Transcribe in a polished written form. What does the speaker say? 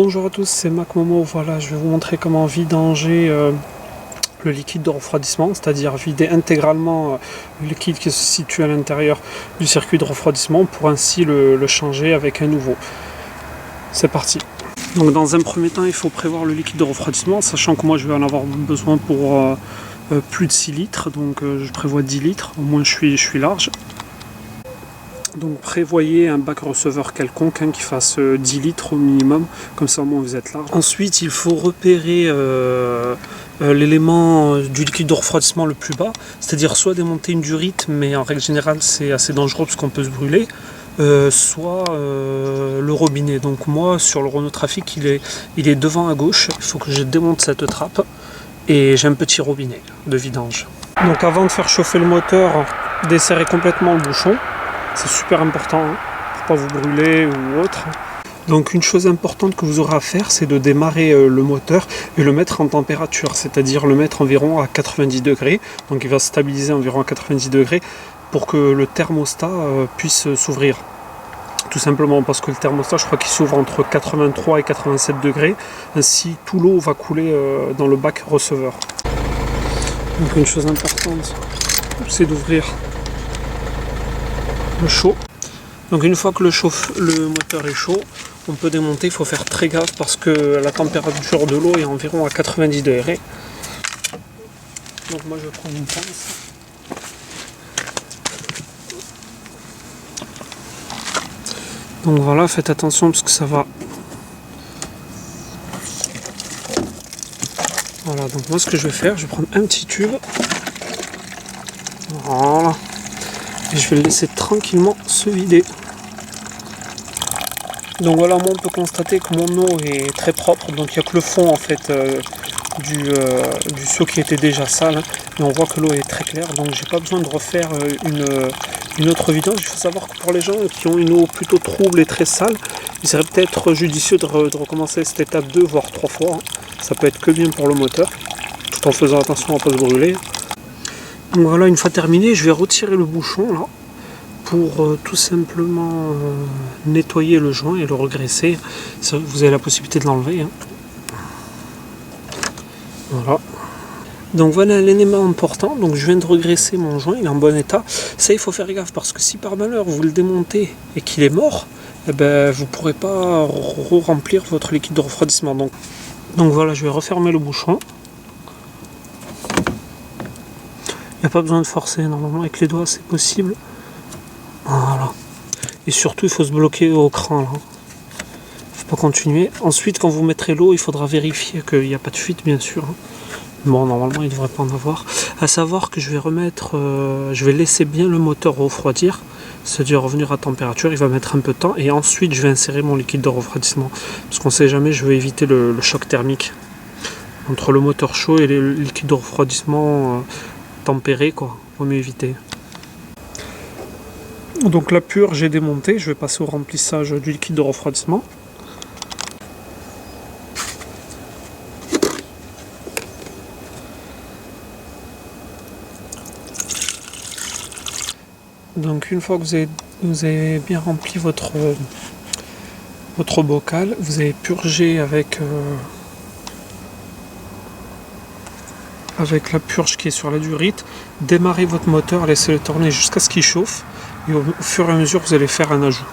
Bonjour à tous, c'est MacMomo. Voilà, je vais vous montrer comment vidanger le liquide de refroidissement, c'est-à-dire vider intégralement le liquide qui se situe à l'intérieur du circuit de refroidissement pour ainsi le changer avec un nouveau. C'est parti. Donc dans un premier temps, il faut prévoir le liquide de refroidissement, sachant que moi je vais en avoir besoin pour plus de 6 litres, donc je prévois 10 litres, au moins je suis large. Donc prévoyez un bac receveur quelconque qui fasse 10 litres au minimum, comme ça au moins vous êtes large. Ensuite il faut repérer l'élément du liquide de refroidissement le plus bas, c'est-à-dire soit démonter une durite, mais en règle générale c'est assez dangereux parce qu'on peut se brûler, soit le robinet. Donc moi sur le Renault Trafic il est devant à gauche, il faut que je démonte cette trappe et j'ai un petit robinet de vidange. Donc avant de faire chauffer le moteur, desserrez complètement le bouchon. C'est super important pour pas vous brûler ou autre. Donc une chose importante que vous aurez à faire, c'est de démarrer le moteur et le mettre en température, c'est-à-dire le mettre environ à 90 degrés. Donc il va se stabiliser environ à 90 degrés pour que le thermostat puisse s'ouvrir. Tout simplement parce que le thermostat, je crois qu'il s'ouvre entre 83 et 87 degrés. Ainsi, tout l'eau va couler dans le bac receveur. Donc une chose importante, c'est d'ouvrir le chaud. Donc une fois que le moteur est chaud, on peut démonter. Il faut faire très gaffe parce que la température de l'eau est environ à 90 degrés. Donc moi je vais prendre une pince. Donc voilà, faites attention parce que ça va. Voilà, donc moi ce que je vais faire, je vais prendre un petit tube. Voilà. Et je vais le laisser tranquillement se vider. Donc voilà, moi on peut constater que mon eau est très propre, donc il n'y a que le fond en fait du seau qui était déjà sale, mais on voit que l'eau est très claire, donc j'ai pas besoin de refaire une autre vidange. Il faut savoir que pour les gens qui ont une eau plutôt trouble et très sale, il serait peut-être judicieux de recommencer cette étape 2 voire 3 fois. Ça peut être que bien pour le moteur, tout en faisant attention à ne pas se brûler. Donc voilà, une fois terminé, je vais retirer le bouchon là pour tout simplement nettoyer le joint et le regraisser. Vous avez la possibilité de l'enlever. Voilà. Donc voilà l'élément important. Donc je viens de regraisser mon joint, il est en bon état. Ça, il faut faire gaffe parce que si par malheur vous le démontez et qu'il est mort, eh ben, vous ne pourrez pas remplir votre liquide de refroidissement. Donc voilà, je vais refermer le bouchon. Il n'y a pas besoin de forcer, normalement avec les doigts c'est possible. Voilà. Et surtout il faut se bloquer au cran là. Il ne faut pas continuer. Ensuite quand vous mettrez l'eau, il faudra vérifier qu'il n'y a pas de fuite bien sûr. Bon, normalement il ne devrait pas en avoir. À savoir que je vais remettre, je vais laisser bien le moteur refroidir, c'est-à-dire revenir à température, il va mettre un peu de temps et ensuite je vais insérer mon liquide de refroidissement. Parce qu'on ne sait jamais, je vais éviter le choc thermique. Entre le moteur chaud et le liquide de refroidissement tempéré, quoi, vaut mieux éviter. Donc la purge j'ai démonté, je vais passer au remplissage du liquide de refroidissement. Donc une fois que vous avez bien rempli votre bocal, vous avez purgé avec la purge qui est sur la durite, démarrez votre moteur, laissez-le tourner jusqu'à ce qu'il chauffe et au fur et à mesure vous allez faire un ajout.